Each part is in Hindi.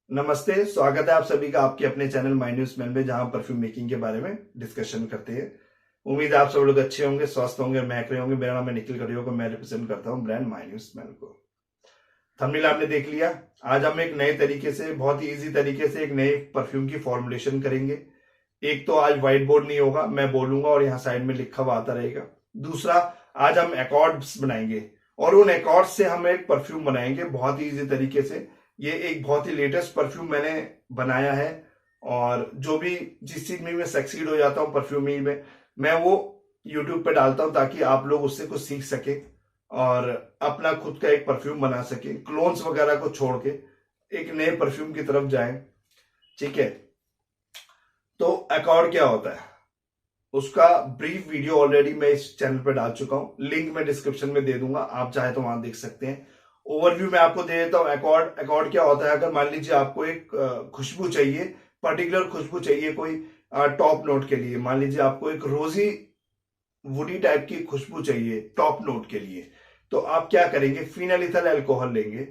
नमस्ते, स्वागत है आप सभी का आपके अपने चैनल माय न्यू स्मेल में, जहां परफ्यूम मेकिंग के बारे में डिस्कशन करते हैं। उम्मीद है आप सब लोग अच्छे होंगे, स्वस्थ होंगे, महक रहे होंगे। मेरा नाम है निखिल करियो को मैं रिप्रेजेंट करता हूं ब्रांड माय न्यू स्मेल को। थंबनेल आपने देख लिया। आज हम एक नए तरीके से, बहुत ही इजी तरीके से एक नए परफ्यूम की फॉर्मुलेशन करेंगे। एक तो आज व्हाइट बोर्ड नहीं होगा, मैं बोलूंगा और यहाँ साइड में लिखा हुआ आता रहेगा। दूसरा, आज हम एकॉर्ड्स बनाएंगे और उन एकॉर्ड्स से हम एक परफ्यूम बनाएंगे बहुत ही इजी तरीके से। ये एक बहुत ही लेटेस्ट परफ्यूम मैंने बनाया है और जो भी जिस चीज में मैं सक्सीड हो जाता हूँ परफ्यूमिंग में, मैं वो यूट्यूब पे डालता हूँ ताकि आप लोग उससे कुछ सीख सके और अपना खुद का एक परफ्यूम बना सके, क्लोन्स वगैरह को छोड़ के एक नए परफ्यूम की तरफ जाए। ठीक है, तो एकॉर्ड क्या होता है उसका ब्रीफ वीडियो ऑलरेडी मैं इस चैनल पर डाल चुका हूं, लिंक मैं डिस्क्रिप्शन में दे दूंगा, आप चाहे तो वहां देख सकते हैं। ओवरव्यू मैं आपको दे देता हूं। एकॉर्ड एकॉर्ड क्या होता है, अगर मान लीजिए आपको एक खुशबू चाहिए, पर्टिकुलर खुशबू चाहिए कोई टॉप नोट के लिए, मान लीजिए आपको एक रोजी वुडी टाइप की खुशबू चाहिए टॉप नोट के लिए, तो आप क्या करेंगे, फिनाइल एल्कोहल लेंगे,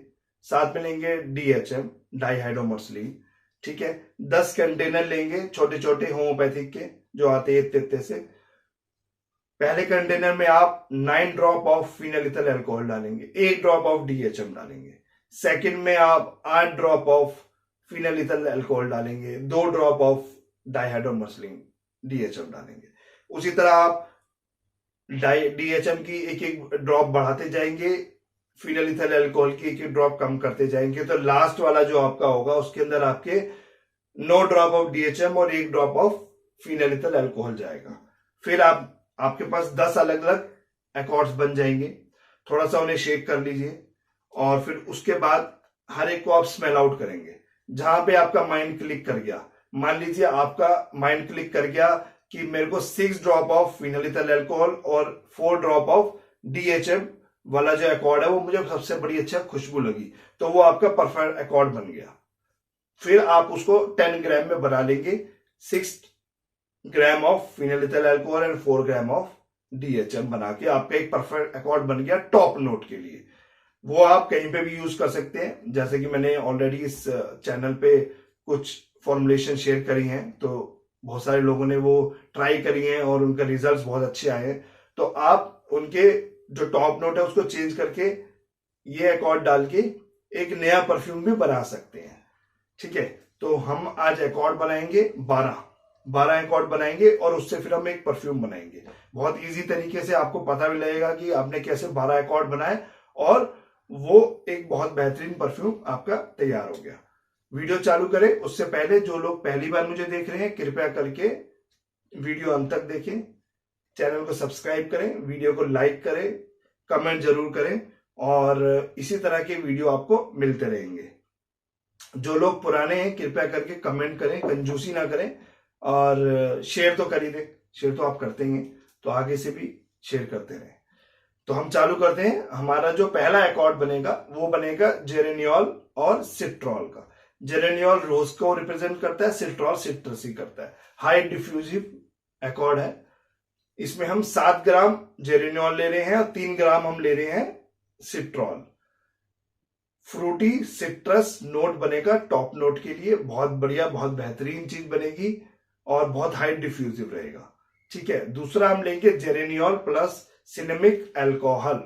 साथ में लेंगे DHM डाइहाइड्रोमर्सिलीन। ठीक है, 10 कंटेनर लेंगे छोटे छोटे होम्योपैथिक के जो आते हैं इतने इतने से। पहले कंटेनर में आप 9 ड्रॉप ऑफ फिनाइल एल्कोहल डालेंगे, 1 ड्रॉप ऑफ DHM डालेंगे। सेकंड में आप 8 ड्रॉप ऑफ फिनाइल एल्कोहल डालेंगे, 2 ड्रॉप ऑफ डाइहाइड्रोमर्सिलीन DHM डालेंगे। उसी तरह आप DHM की एक एक ड्रॉप बढ़ाते जाएंगे, फिनाइल एल्कोहल की एक एक ड्रॉप कम करते जाएंगे, तो लास्ट वाला जो आपका होगा उसके अंदर आपके 9 ड्रॉप ऑफ DHM और 1 ड्रॉप ऑफ फिनाइल एल्कोहल जाएगा। फिर आपके पास 10 अलग अलग एकॉर्ड्स बन जाएंगे। थोड़ा सा उन्हें शेक कर लीजिए और फिर उसके बाद हर एक को आप स्मेल आउट करेंगे। जहां पे आपका माइंड क्लिक कर गया, मान लीजिए आपका माइंड क्लिक कर गया कि मेरे को 6 ड्रॉप ऑफ फिनाइल एल्कोहल और 4 ड्रॉप ऑफ DHM वाला जो एकॉर्ड है वो मुझे सबसे बड़ी अच्छा खुशबू लगी, तो वो आपका परफेक्ट एकॉर्ड बन गया। फिर आप उसको 10 ग्राम में बना लेंगे, 6 gram of phenyl alcohol and 4 gram of DHM बना के आपका एक परफेक्ट एकॉर्ड बन गया टॉप नोट के लिए। वो आप कहीं पे भी यूज कर सकते हैं, जैसे कि मैंने ऑलरेडी इस चैनल पे कुछ फॉर्मुलेशन शेयर करी हैं, तो बहुत सारे लोगों ने वो ट्राई करी हैं और उनका रिजल्ट्स बहुत अच्छे आए हैं। तो आप उनके जो टॉप नोट है उसको चेंज करके ये एकॉर्ड डाल के एक नया परफ्यूम भी बना सकते हैं। ठीक है, तो हम आज एकॉर्ड बनाएंगे 12 एकॉर्ड बनाएंगे और उससे फिर हम एक परफ्यूम बनाएंगे। बहुत इजी तरीके से आपको पता भी लगेगा कि आपने कैसे 12 एकॉर्ड बनाए और वो एक बहुत बेहतरीन परफ्यूम आपका तैयार हो गया। वीडियो चालू करें उससे पहले जो लोग पहली बार मुझे देख रहे हैं, कृपया करके वीडियो अंत तक देखें, चैनल को सब्सक्राइब करें, वीडियो को लाइक करें, कमेंट जरूर करें और इसी तरह के वीडियो आपको मिलते रहेंगे। जो लोग पुराने हैं कृपया करके कमेंट करें, कंजूसी ना करें और शेयर तो कर ही दें, शेयर तो आप करते ही हैं, तो आगे से भी शेयर करते रहें। तो हम चालू करते हैं। हमारा जो पहला एकॉर्ड बनेगा वो बनेगा जेरेनियोल और सिट्रॉल का। जेरेनियोल रोज को रिप्रेजेंट करता है, सिट्रॉल सिट्रसी करता है। हाई डिफ्यूजिव एकॉर्ड है। इसमें हम 7 ग्राम जेरेनियोल ले रहे हैं और 3 ग्राम हम ले रहे हैं सिट्रॉल। फ्रूटी सिट्रस नोट बनेगा टॉप नोट के लिए, बहुत बढ़िया, बहुत बेहतरीन चीज बनेगी और बहुत हाई डिफ्यूजिव रहेगा। ठीक है, दूसरा हम लेंगे जेरेनियोल प्लस सिनेमिक अल्कोहल।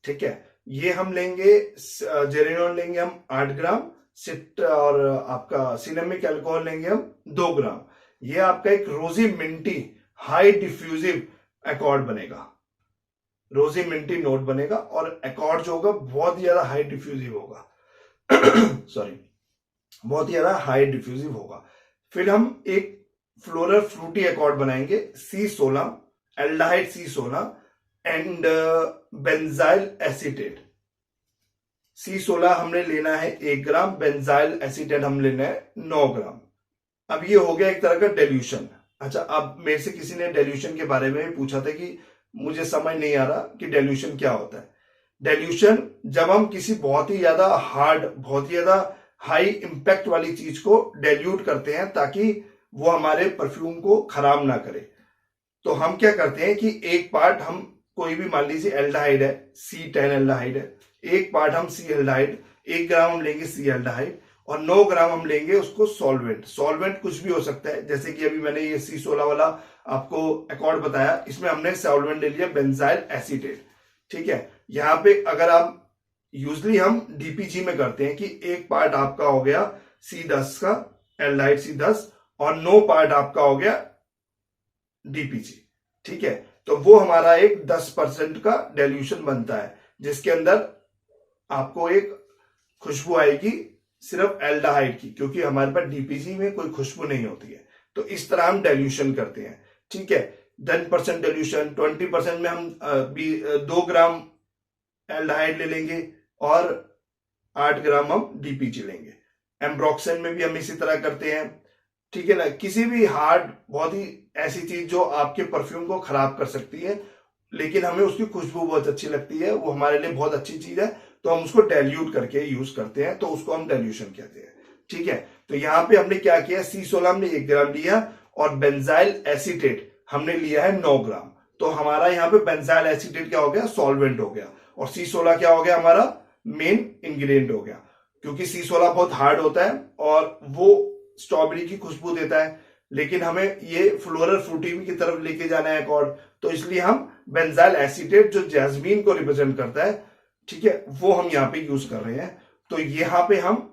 ठीक है, ये हम लेंगे, जेरेनियोल लेंगे हम 8 ग्राम, सिट और आपका सिनेमिक अल्कोहल लेंगे हम 2 ग्राम। ये आपका एक रोजी मिंटी हाई डिफ्यूजिव एकॉर्ड बनेगा, रोजी मिंटी नोट बनेगा और एकॉर्ड जो होगा बहुत ही ज्यादा हाई डिफ्यूजिव होगा सॉरी, बहुत ही ज्यादा हाई डिफ्यूजिव होगा। फिर हम एक फ्लोरल फ्रूटी एकॉर्ड बनाएंगे, C16 एल्डाहाइड C16 and benzyl acetate. C16 हमने लेना है 1 ग्राम, बेंजाइल एसीटेट हम लेना है 9 ग्राम। अब ये हो गया एक तरह का डेल्यूशन। अच्छा, अब मेरे से किसी ने डेल्यूशन के बारे में भी पूछा था कि मुझे समझ नहीं आ रहा कि डेल्यूशन क्या होता है। डेल्यूशन जब हम किसी बहुत ही ज्यादा हार्ड, बहुत ही ज्यादा हाई इंपैक्ट वाली चीज को डेल्यूट करते हैं ताकि वो हमारे परफ्यूम को खराब ना करे, तो हम क्या करते हैं कि एक पार्ट हम कोई भी, मान लीजिए एल्डाहाइड है, C10 एल्डाहाइड है, एक पार्ट हम C एल्डाहाइड, 1 ग्राम हम लेंगे C एल्डाहाइड, और 9 ग्राम हम लेंगे उसको सॉल्वेंट। सॉल्वेंट कुछ भी हो सकता है, जैसे कि अभी मैंने ये C16 वाला आपको अकॉर्ड बताया, इसमें हमने सॉल्वेंट ले लिया बेंजाइल एसीटेट। ठीक है, यहाँ पे अगर आप यूजली हम डीपीजी में करते हैं कि एक पार्ट आपका हो गया C10 का एल्डाइड C10 और 9 पार्ट आपका हो गया डीपीजी। ठीक है, तो वो हमारा एक 10% का डेल्यूशन बनता है, जिसके अंदर आपको एक खुशबू आएगी सिर्फ एल्डाहाइड की, क्योंकि हमारे पास डीपीजी में कोई खुशबू नहीं होती है। तो इस तरह हम डेल्यूशन करते हैं। ठीक है, 10% डेल्यूशन, 20% में हम 2 ग्राम एल्डाहाइड ले लेंगे और 8 ग्राम हम डीपीजी लेंगे। एम्ब्रोक्सन में भी हम इसी तरह करते हैं। ठीक है ना, किसी भी हार्ड बहुत ही ऐसी चीज जो आपके परफ्यूम को खराब कर सकती है, लेकिन हमें उसकी खुशबू बहुत अच्छी लगती है, वो हमारे लिए बहुत अच्छी चीज है, तो हम उसको डाइल्यूट करके यूज करते हैं, तो उसको हम डाइल्यूशन कहते हैं। ठीक है, तो यहाँ पे हमने क्या किया, C16 हमने 1 ग्राम लिया और बेंजाइल एसीटेट हमने लिया है 9 ग्राम। तो हमारा यहाँ पे बेंजाइल एसीटेट क्या हो गया, सॉल्वेंट हो गया, और C16 क्या हो गया, हमारा मेन इंग्रेडिएंट हो गया। क्योंकि C16 बहुत हार्ड होता है और वो स्ट्रॉबेरी की खुशबू देता है, लेकिन हमें ये फ्लोरल फ्रूटी की तरफ लेके जाना है अकॉर्ड, तो इसलिए हम बेंजाइल एसीटेट जो जैस्मीन को रिप्रेजेंट करता है, ठीक है, वो हम यहाँ पे यूज कर रहे हैं। तो यहाँ पे हम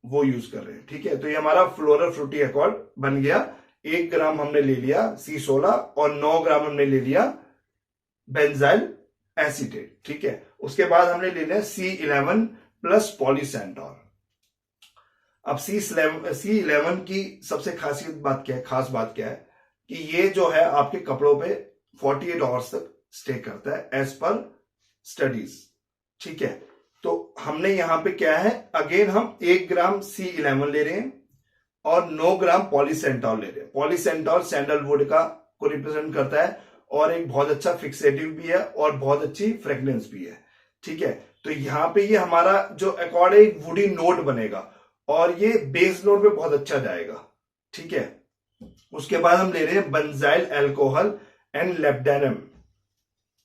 वो यूज कर रहे हैं। ठीक है, तो ये हमारा फ्लोरल फ्रूटी अकॉर्ड बन गया। 1 ग्राम हमने ले लिया C16 और 9 ग्राम हमने ले लिया बेंजाइल एसीटेट। ठीक है, उसके बाद हमने ले लिया C11 प्लस पॉलीसेंटॉल। अब C11 की सबसे खास बात क्या है कि ये जो है आपके कपड़ों पे 48 आवर्स तक स्टे करता है एज पर स्टडीज। ठीक है, तो हमने यहां पे क्या है, अगेन हम 1 ग्राम C11 ले रहे हैं और 9 ग्राम पॉलीसेंटॉल ले रहे हैं। पॉलीसेंटॉल सैंडलवुड का को रिप्रेजेंट करता है और एक बहुत अच्छा फिक्सेटिव भी है और बहुत अच्छी फ्रेग्रेंस भी है। ठीक है, तो यहाँ पे ये हमारा जो अकॉर्ड है एक वुडी नोट बनेगा और ये बेस नोट पे बहुत अच्छा जाएगा। ठीक है, उसके बाद हम ले रहे हैं बेंजाइल अल्कोहल एंड लेब्डेनम।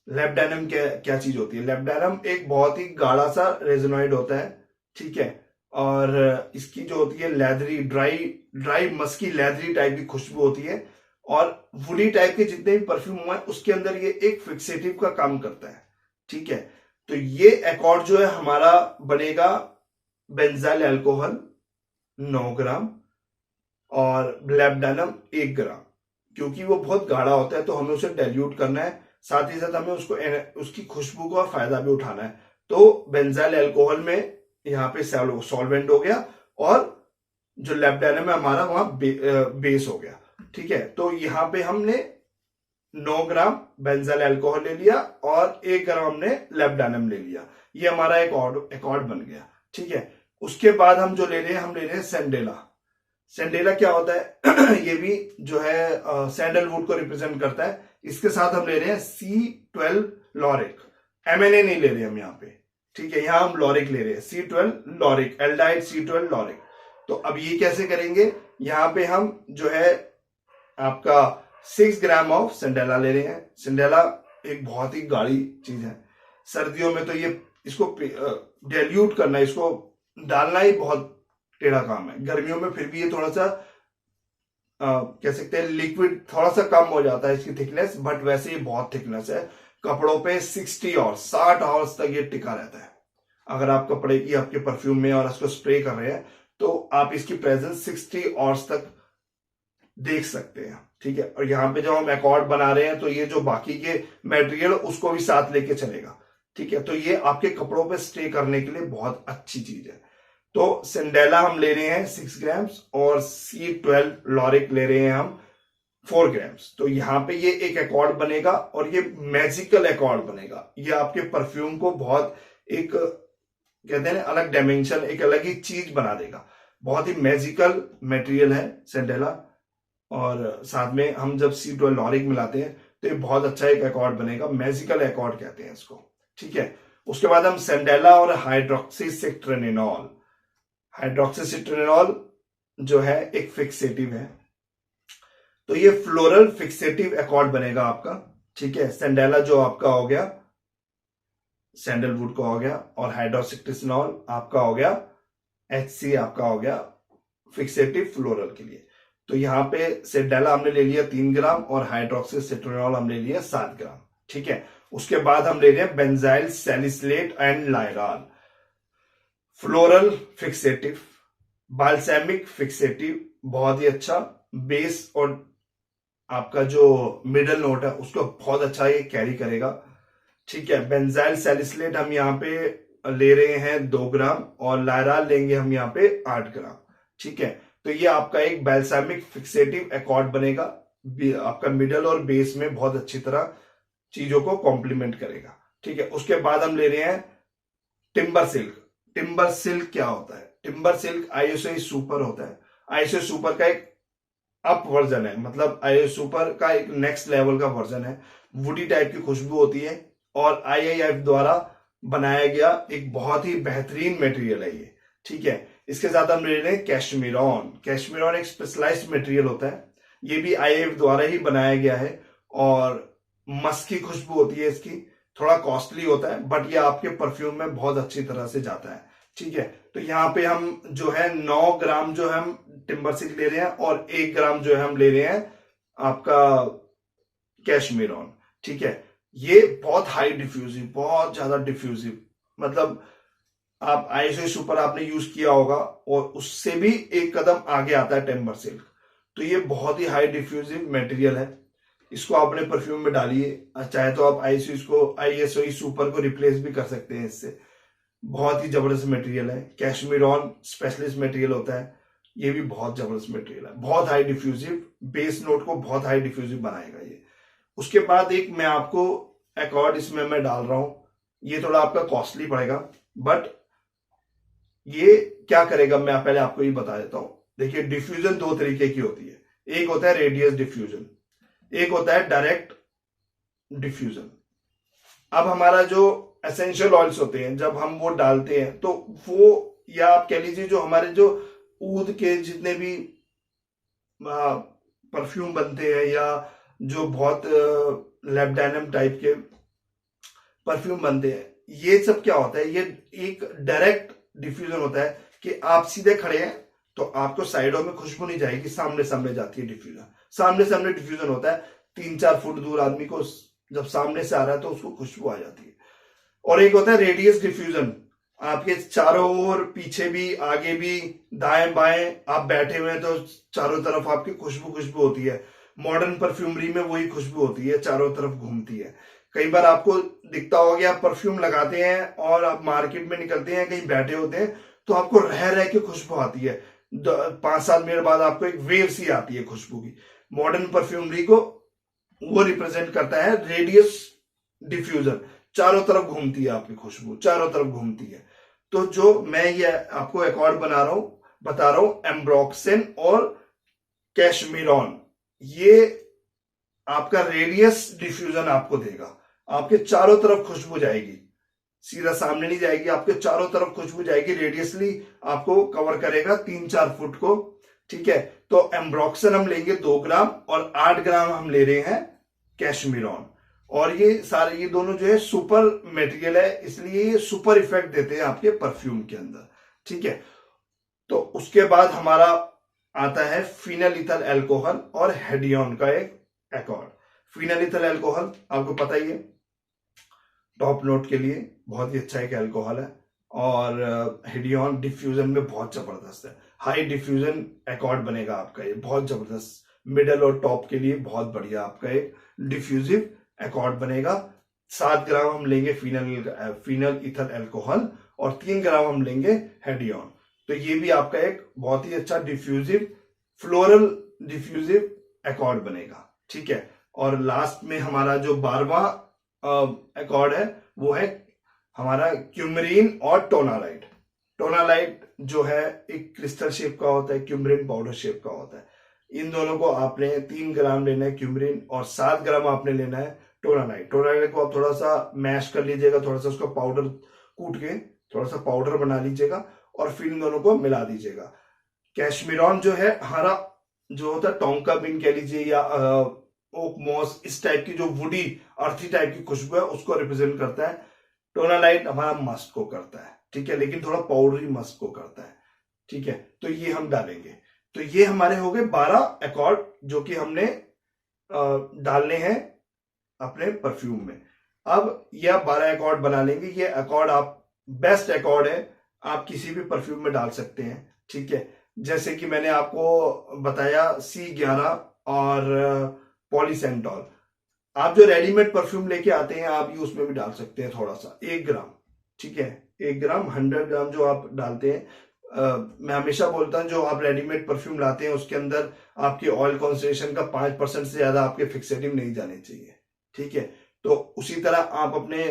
लेब्डेनम क्या चीज होती है, लेब्डेनम एक बहुत ही गाढ़ा सा रेजोनाइड होता है। ठीक है, और इसकी जो होती है leathery dry musky leathery type की खुशबू होती है, और वुडी टाइप के जितने भी परफ्यूम हुए उसके अंदर ये एक फिक्सेटिव का काम करता है। ठीक है, तो ये अकॉर्ड जो है हमारा बनेगा बेंजाइल अल्कोहल 9 ग्राम और लेब्डेनम 1 ग्राम। क्योंकि वो बहुत गाढ़ा होता है तो हमें उसे डाइल्यूट करना है, साथ ही साथ हमें उसकी खुशबू का फायदा भी उठाना है। तो बेंजाइल अल्कोहल में यहाँ पे सॉल्वेंट हो गया और जो लेब्डेनम है हमारा वहां बेस हो गया। ठीक है, तो यहाँ पे हमने 9 ग्राम बेंजाइल अल्कोहल ले लिया और 1 ग्राम हमने लेब्डेनम ले लिया। ये हमारा एक अकॉर्ड बन गया। ठीक है, उसके बाद हम जो ले रहे हैं, हम ले रहे हैं सैंडेला। सैंडेला क्या होता है ये भी जो है सैंडलवुड को रिप्रेजेंट करता है। इसके साथ हम ले रहे हैं C12 लॉरिक। MNA नहीं ले रहे हम यहाँ पे। ठीक है, यहाँ हम लॉरिक ले रहे हैं, C12 लॉरिक, एल्डाइड C12 लॉरिक। तो अब ये कैसे करेंगे, यहाँ पे हम जो है आपका 6 ग्राम ऑफ सैंडेला ले रहे हैं। सैंडेला एक बहुत ही गाढ़ी चीज है, सर्दियों में तो ये इसको डाइल्यूट करना, इसको डालना ही बहुत टेढ़ा काम है। गर्मियों में फिर भी ये थोड़ा सा कह सकते हैं लिक्विड थोड़ा सा कम हो जाता है इसकी थिकनेस, बट वैसे ये बहुत थिकनेस है। कपड़ों पे 60 और 60 आवर्स तक ये टिका रहता है। अगर आप कपड़े की आपके परफ्यूम में और उसको स्प्रे कर रहे हैं तो आप इसकी प्रेजेंस 60 आवर्स तक देख सकते हैं। ठीक है, और यहाँ पे जब हम अकॉर्ड बना रहे हैं तो ये जो बाकी के मटेरियल उसको भी साथ लेके चलेगा। ठीक है, तो ये आपके कपड़ों पे स्टे करने के लिए बहुत अच्छी चीज है। तो सैंडेला हम ले रहे हैं 6 ग्राम्स और C12 लॉरिक ले रहे हैं हम 4 ग्राम्स। तो यहाँ पे ये एक अकॉर्ड बनेगा और ये मैजिकल अकॉर्ड बनेगा। ये आपके परफ्यूम को बहुत एक कहते हैं अलग डायमेंशन, एक अलग ही चीज बना देगा। बहुत ही मैजिकल मटेरियल है सैंडेला, और साथ में हम जब C12 लॉरिक मिलाते हैं तो ये बहुत अच्छा एक अकॉर्ड बनेगा। मैजिकल अकॉर्ड कहते हैं इसको। ठीक है, उसके बाद हम सैंडेला और हाइड्रोक्सीसिट्रेनिनॉल। हाइड्रोक्सीसिट्रेनिनॉल जो है एक फिक्सेटिव है, तो ये फ्लोरल फिक्सेटिव अकॉर्ड बनेगा आपका। ठीक है, सैंडेला जो आपका हो गया सैंडलवुड का हो गया और हाइड्रोक्सीसिट्रेनिनॉल आपका हो गया HC आपका हो गया फिक्सेटिव फ्लोरल के लिए। तो यहाँ पे सेडेला हमने ले लिया 3 ग्राम और हाइड्रोक्सी सिट्रोनॉल हमने लिया 7 ग्राम। ठीक है, उसके बाद हम ले रहे हैं benzyl salicylate and lyral, floral fixative, balsamic fixative, बहुत ही अच्छा बेस और आपका जो मिडल नोट है उसको बहुत अच्छा ये कैरी करेगा। ठीक है, बेंजाइल सैलिसिलेट हम यहाँ पे ले रहे हैं 2 ग्राम और लाइराल लेंगे हम यहाँ पे 8 ग्राम। ठीक है, तो ये आपका एक बैल्सामिक फिक्सेटिव एकॉर्ड बनेगा, आपका मिडल और बेस में बहुत अच्छी तरह चीजों को कॉम्प्लीमेंट करेगा। ठीक है, उसके बाद हम ले रहे हैं टिम्बर सिल्क। टिम्बर सिल्क क्या होता है? टिम्बर सिल्क आईएसओ सुपर होता है। आईएसओ सुपर का एक अप वर्जन है, मतलब आईएसओ सुपर का एक नेक्स्ट लेवल का वर्जन है। वुडी टाइप की खुशबू होती है और आईआईएफ द्वारा बनाया गया एक बहुत ही बेहतरीन मटेरियल है ये। ठीक है, इसके साथ हम ले रहे हैं कैशमीरॉन। कैशमीरॉन एक स्पेशलाइज्ड मटेरियल होता है, ये भी आईआईएफ द्वारा ही बनाया गया है और मस्क की खुशबू होती है इसकी, थोड़ा कॉस्टली होता है बट ये आपके परफ्यूम में बहुत अच्छी तरह से जाता है। ठीक है, तो यहाँ पे हम जो है 9 ग्राम जो है हम टिम्बर सिल्क ले रहे हैं और 1 ग्राम जो है हम ले रहे हैं आपका कैशमीरॉन। ठीक है, ये बहुत हाई डिफ्यूजिव, बहुत ज्यादा डिफ्यूजिव, मतलब आप आईएसओ सुपर आपने यूज किया होगा और उससे भी एक कदम आगे आता है टिम्बर सिल्क। तो ये बहुत ही हाई डिफ्यूजिव मटेरियल है, इसको आप अपने परफ्यूम में डालिए, चाहे तो आप आईएसओ सुपर को रिप्लेस भी कर सकते हैं इससे। बहुत ही जबरदस्त मटेरियल है, कैशमीरॉन स्पेशलिस्ट मटेरियल होता है, ये भी बहुत जबरदस्त मटेरियल है, बहुत हाई डिफ्यूजिव, बेस नोट को बहुत हाई डिफ्यूजिव बनाएगा ये। उसके बाद एक मैं आपको एकॉर्ड इसमें मैं डाल रहा हूं, ये थोड़ा आपका कॉस्टली पड़ेगा बट ये क्या करेगा मैं पहले आपको ये बता देता हूं। देखिए, डिफ्यूजन 2 तरीके की होती है, एक होता है रेडियस डिफ्यूजन, एक होता है डायरेक्ट डिफ्यूजन। अब हमारा जो एसेंशियल ऑयल्स होते हैं जब हम वो डालते हैं तो वो, या आप कह लीजिए जो हमारे जो ऊद के जितने भी परफ्यूम बनते हैं या जो बहुत लैब्डानम टाइप के परफ्यूम बनते हैं, ये सब क्या होता है, ये एक डायरेक्ट डिफ्यूजन होता है कि आप सीधे खड़े हैं तो आपको साइडों में खुशबू नहीं जाएगी, सामने सामने जाती है डिफ्यूजन। सामने सामने डिफ्यूजन होता है, 3-4 फुट दूर आदमी को जब सामने से आ रहा है तो उसको खुशबू आ जाती है। और एक होता है रेडियस डिफ्यूजन, आपके चारों ओर, पीछे भी, आगे भी, दाएं बाएं आप बैठे हुए हैं तो चारों तरफ आपकी खुशबू खुशबू होती है। मॉडर्न परफ्यूमरी में वही खुशबू होती है, चारों तरफ घूमती है। कई बार आपको दिखता होगा कि आप परफ्यूम लगाते हैं और आप मार्केट में निकलते हैं, कहीं बैठे होते हैं तो आपको रह रह के खुशबू आती है, 5-7 मिनट बाद आपको एक वेव सी आती है खुशबू की। मॉडर्न परफ्यूमरी को वो रिप्रेजेंट करता है रेडियस डिफ्यूजन, चारों तरफ घूमती है आपकी खुशबू, चारों तरफ घूमती है। तो जो मैं ये आपको एकॉर्ड बता रहा हूं एम्ब्रोक्सिन और कैशमीरॉन, ये आपका रेडियस डिफ्यूजन आपको देगा, आपके चारों तरफ खुशबू जाएगी, सीधा सामने नहीं जाएगी, आपके चारों तरफ खुशबू जाएगी, रेडियसली आपको कवर करेगा 3-4 फुट को। ठीक है, तो एम्ब्रोक्सिन हम लेंगे 2 ग्राम और 8 ग्राम हम ले रहे हैं कैशमीरॉन। और ये सारे, ये दोनों जो है सुपर मटेरियल है, इसलिए ये सुपर इफेक्ट देते हैं आपके परफ्यूम के अंदर। ठीक है, तो उसके बाद हमारा आता है फिनाइल ईथर एल्कोहल और हेडियन का एक एकॉर्ड। फिनाइल ईथर एल्कोहल आपको पता ही है, टॉप नोट के लिए बहुत ही अच्छा एक एल्कोहल है और हेडियन डिफ्यूजन में बहुत जबरदस्त है, हाई डिफ्यूजन एकॉर्ड बनेगा आपका, ये बहुत जबरदस्त, मिडल और टॉप के लिए बहुत बढ़िया आपका एक डिफ्यूजिव एकॉर्ड बनेगा। 7 ग्राम हम लेंगे फिनाइल ईथर एल्कोहल और 3 ग्राम हम लेंगे हेडियन। तो ये भी आपका एक बहुत ही अच्छा डिफ्यूजिव, फ्लोरल डिफ्यूजिव एकॉर्ड बनेगा। ठीक है, और लास्ट में हमारा जो 12वां एकॉर्ड है वो है हमारा क्यूमरीन और टोनालाइट। टोनालाइट जो है एक क्रिस्टल शेप का होता है, क्यूमरीन पाउडर शेप का होता है। इन दोनों को आपने 3 ग्राम लेना है क्यूमरीन और 7 ग्राम आपने लेना है टोनालाइट। टोनालाइट को आप थोड़ा सा मैश कर लीजिएगा, थोड़ा सा उसका पाउडर कूट के थोड़ा सा पाउडर बना लीजिएगा और फिर इन दोनों को मिला दीजिएगा। कैशमीरॉन जो है हमारा जो होता है टोंका बीन कह लीजिए या ओक मॉस, इस टाइप की जो वुडी अर्थी टाइप की खुशबू है उसको रिप्रेजेंट करता है। टोनालाइट हमारा मस्क को करता है, ठीक है, लेकिन थोड़ा पाउडरी मस्क को करता है। ठीक है, तो ये हम डालेंगे। तो ये हमारे हो गए 12 एकॉर्ड जो कि हमने डालने हैं अपने परफ्यूम में। अब ये आप 12 एकॉर्ड बना लेंगे। ये एकॉर्ड आप बेस्ट एकॉर्ड है, आप किसी भी परफ्यूम में डाल सकते हैं। ठीक है, जैसे कि मैंने आपको बताया C11 और पॉलीसेंटॉल। आप जो रेडीमेड परफ्यूम लेके आते हैं आप ये उसमें भी डाल सकते हैं थोड़ा सा, 1 ग्राम। ठीक है, 1 ग्राम, 100 ग्राम जो आप डालते हैं। मैं हमेशा बोलता हूं जो आप रेडीमेड परफ्यूम लाते हैं उसके अंदर आपकी ऑयल कॉन्सेंट्रेशन का 5% से ज्यादा आपके फिक्सेटिव नहीं जाने चाहिए। ठीक है, तो उसी तरह आप अपने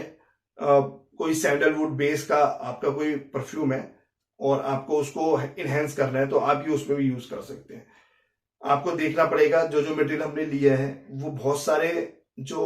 कोई सैंडलवुड बेस का आपका कोई परफ्यूम है और आपको उसको इनहेंस करना है तो आप ये उसमें भी यूज कर सकते हैं। आपको देखना पड़ेगा जो जो मटेरियल हमने लिया है वो बहुत सारे जो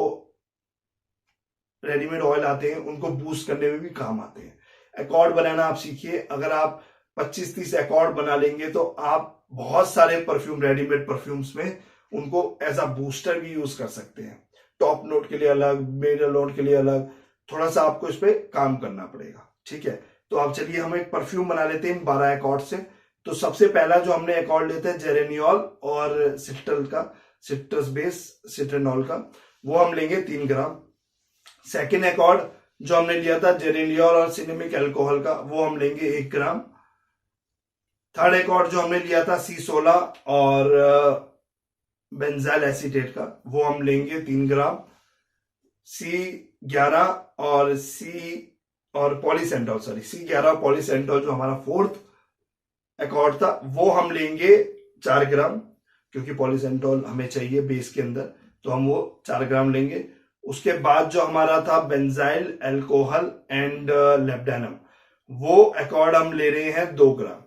रेडीमेड ऑयल आते हैं उनको बूस्ट करने में भी काम आते हैं। एकॉर्ड बनाना आप सीखिए। अगर आप 25-30 एकॉर्ड बना लेंगे तो आप बहुत सारे परफ्यूम, रेडीमेड परफ्यूम्स में उनको एज अ बूस्टर भी यूज कर सकते हैं। टॉप नोट के लिए अलग, मिडल नोट के लिए अलग, थोड़ा सा आपको इस पे काम करना पड़ेगा। ठीक है, तो आप चलिए हम एक परफ्यूम बना लेते हैं 12 एकॉर्ड से। तो सबसे पहला जो हमने एकॉर्ड लेते हैं जेरेनियल और सिट्रल का, सिट्रस बेस सिट्रेनॉल का, वो हम लेंगे 3 ग्राम। सेकेंड एकॉर्ड जो हमने लिया था जेरेनियल और सिनेमिक अल्कोहल का, वो हम लेंगे 1 ग्राम। थर्ड एकॉर्ड जो हमने लिया था C16 और बेंजाइल एसीटेट का, वो हम लेंगे 3 ग्राम। C11 और पॉलीसेंटॉल, सॉरी C11 और पॉलीसेंटॉल जो हमारा फोर्थ एकॉर्ड था वो हम लेंगे 4 ग्राम, क्योंकि पॉलीसेंटॉल हमें चाहिए बेस के अंदर, तो हम वो 4 ग्राम लेंगे। उसके बाद जो हमारा था बेंजाइल अल्कोहल एंड लेब्डेनम, वो एकॉर्ड हम ले रहे हैं 2 ग्राम।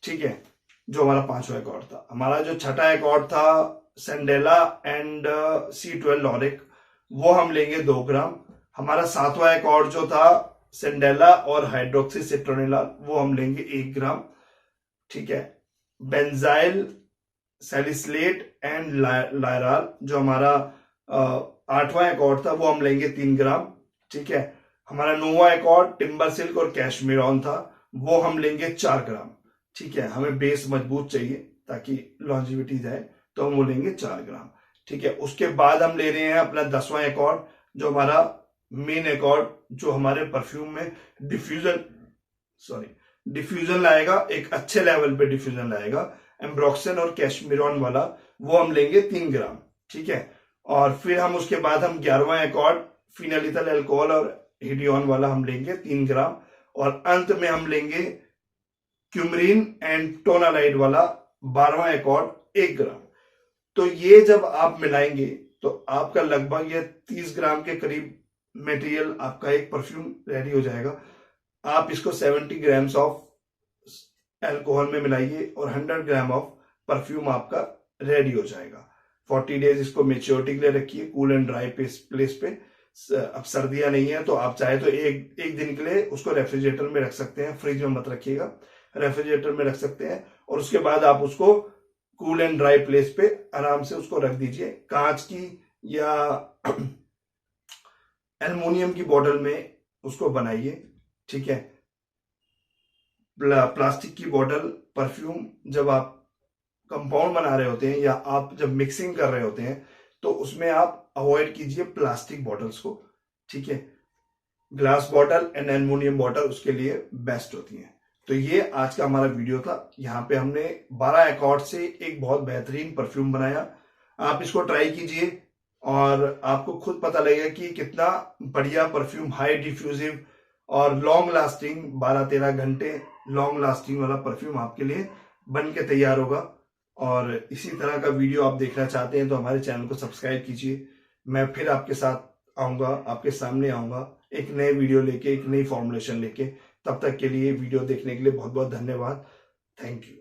ठीक है, जो हमारा 5वां एकॉर्ड था। हमारा जो छठा एकॉर्ड था सेंडेला एंड C12 लॉरिक, वो हम लेंगे 2 ग्राम। हमारा 7वां एकॉर्ड जो था सेंडेला और हाइड्रोक्सी सिट्रोनिलाल, वो हम लेंगे 1 ग्राम। ठीक है, बेंजाइल सैलिसिलेट एंड लायराल जो हमारा 8वां एकॉर्ड था वो हम लेंगे 3 ग्राम। ठीक है, हमारा 9वां एकॉर्ड टिम्बर सिल्क और कैशमीरॉन था, वो हम लेंगे 4 ग्राम। ठीक है, हमें बेस मजबूत चाहिए ताकि लॉन्जिविटी जाए, तो हम वो लेंगे 4 ग्राम। ठीक है, उसके बाद हम ले रहे हैं अपना 10वां एकॉर्ड जो हमारा मेन एकॉर्ड, जो हमारे परफ्यूम में डिफ्यूजन लाएगा, एक अच्छे लेवल पे डिफ्यूजन लाएगा, एम्ब्रोक्सन और कैशमीरॉन वाला, वो हम लेंगे 3 ग्राम। ठीक है, और फिर हम उसके बाद हम 11वां एकॉर्ड फिनालिथल अल्कोहल और हिडियन वाला हम लेंगे 3 ग्राम। और अंत में हम लेंगे क्यूमरीन एंड टोनालाइड वाला 12वां एकॉर्ड 1 ग्राम। तो ये जब आप मिलाएंगे तो आपका लगभग ये 30 ग्राम के करीब मटेरियल आपका एक परफ्यूम रेडी हो जाएगा। आप इसको 70 ग्राम्स ऑफ अल्कोहल में मिलाइए और 100 ग्राम ऑफ परफ्यूम आपका रेडी हो जाएगा। 40 डेज इसको मेच्योरिटी के लिए रखिए कूल एंड ड्राई प्लेस पे। अब सर्दियां नहीं है तो आप चाहे तो एक दिन के लिए उसको रेफ्रिजरेटर में रख सकते हैं, फ्रिज में मत रखिएगा, रेफ्रिजरेटर में रख सकते हैं। और उसके बाद आप उसको कूल एंड ड्राई प्लेस पे आराम से उसको रख दीजिए। कांच की या एल्युमिनियम की बोतल में उसको बनाइए। ठीक है, प्लास्टिक की बोतल परफ्यूम जब आप कंपाउंड बना रहे होते हैं या आप जब मिक्सिंग कर रहे होते हैं तो उसमें आप अवॉइड कीजिए प्लास्टिक बॉटल्स को। ठीक है, glass bottle and aluminium bottle उसके लिए बेस्ट होती हैं। तो ये आज का हमारा वीडियो था। यहाँ पे हमने 12 एकॉर्ड से एक बहुत बेहतरीन परफ्यूम बनाया। आप इसको ट्राई कीजिए और आपको खुद पता लगेगा कि कितना बढ़िया परफ्यूम, हाई डिफ्यूजिव और लॉन्ग लास्टिंग, 12-13 घंटे लॉन्ग लास्टिंग वाला परफ्यूम आपके लिए बन के तैयार होगा। और इसी तरह का वीडियो आप देखना चाहते हैं तो हमारे चैनल को सब्सक्राइब कीजिए। मैं फिर आपके साथ आऊंगा, आपके सामने आऊंगा एक नए वीडियो लेके, एक नई फॉर्मुलेशन लेके। तब तक के लिए वीडियो देखने के लिए बहुत बहुत धन्यवाद। Thank you.